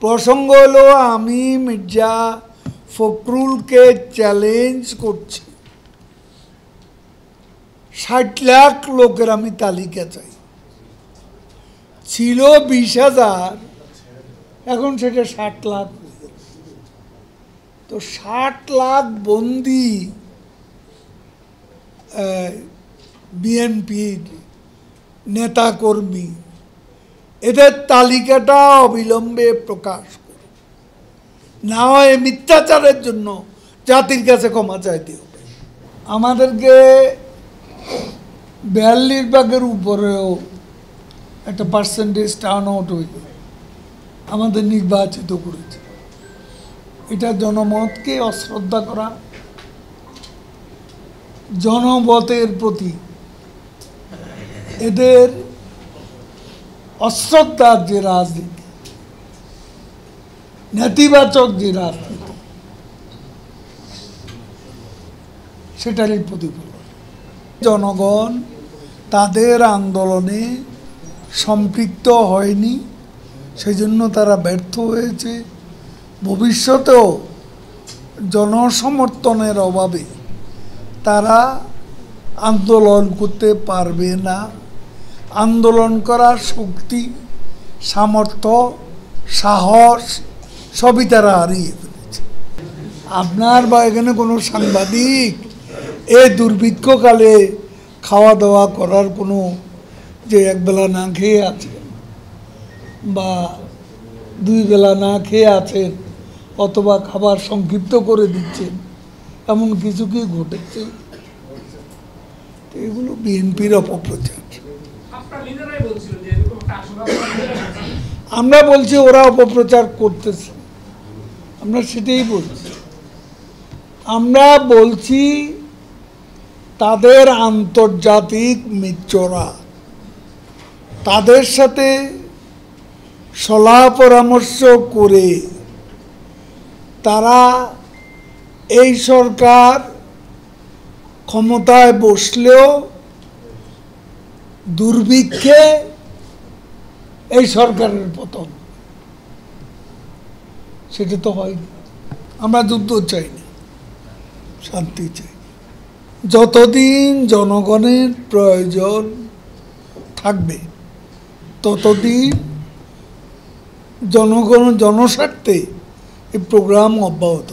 প্রসঙ্গ হলো আমি মির্জা ফখরুলকে চ্যালেঞ্জ করছি ৬০ লাখ লোকের আমি তালিকা চাই। ছিল ২০,০০০, এখন সেটা ৬০ লাখ। তো ৬০ লাখ বন্দী বিএনপির নেতাকর্মী, এদের তালিকাটা অবিলম্বে প্রকাশ করে, না হয় মিথ্যাচারের জন্য জাতির কাছে ক্ষমা চাইতে হবে। আমাদেরকে ৪২% উপরেও একটা পার্সেন্টেজ টার্ন আউট হয়ে আমাদের নির্বাচিত করেছে। এটা জনমতকে অশ্রদ্ধা করা, জনমতের প্রতি এদের অশ্রদ্ধার যে রাজনীতি, নেতিবাচক যে রাজনীতি, সেটারই প্রতিফলন। জনগণ তাদের আন্দোলনে সম্পৃক্ত হয়নি, সেজন্য তারা ব্যর্থ হয়েছে। ভবিষ্যতেও জনসমর্থনের অভাবে তারা আন্দোলন করতে পারবে না। আন্দোলন করার শক্তি, সামর্থ্য, সাহস সবই তারা হারিয়ে ফেলেছে। আপনার বা এখানে কোনো সাংবাদিক এই দুর্ভিক্ষকালে খাওয়া দাওয়া করার কোনো, যে একবেলা না খেয়ে আছেন বা 2 বেলা না খেয়ে আছেন অথবা খাবার সংক্ষিপ্ত করে দিচ্ছেন, এমন কিছু কি ঘটেছে? এগুলো বিএনপির অপপ্রচার। আমরা বলছি ওরা অপপ্রচার করতেছে, আমরা সেটাই বলছি। আমরা বলছি তাদের আন্তর্জাতিক মিত্ররা, তাদের সাথে সলাহ পরামর্শ করে তারা এই সরকার ক্ষমতায় বসলেও দুর্ভিক্ষে এই সরকারের পতন, সেটা তো হয়নি। আমরা যুদ্ধ চাই না, শান্তি চাই। যতদিন জনগণের প্রয়োজন থাকবে ততদিন জনস্বার্থে এই প্রোগ্রাম অব্যাহত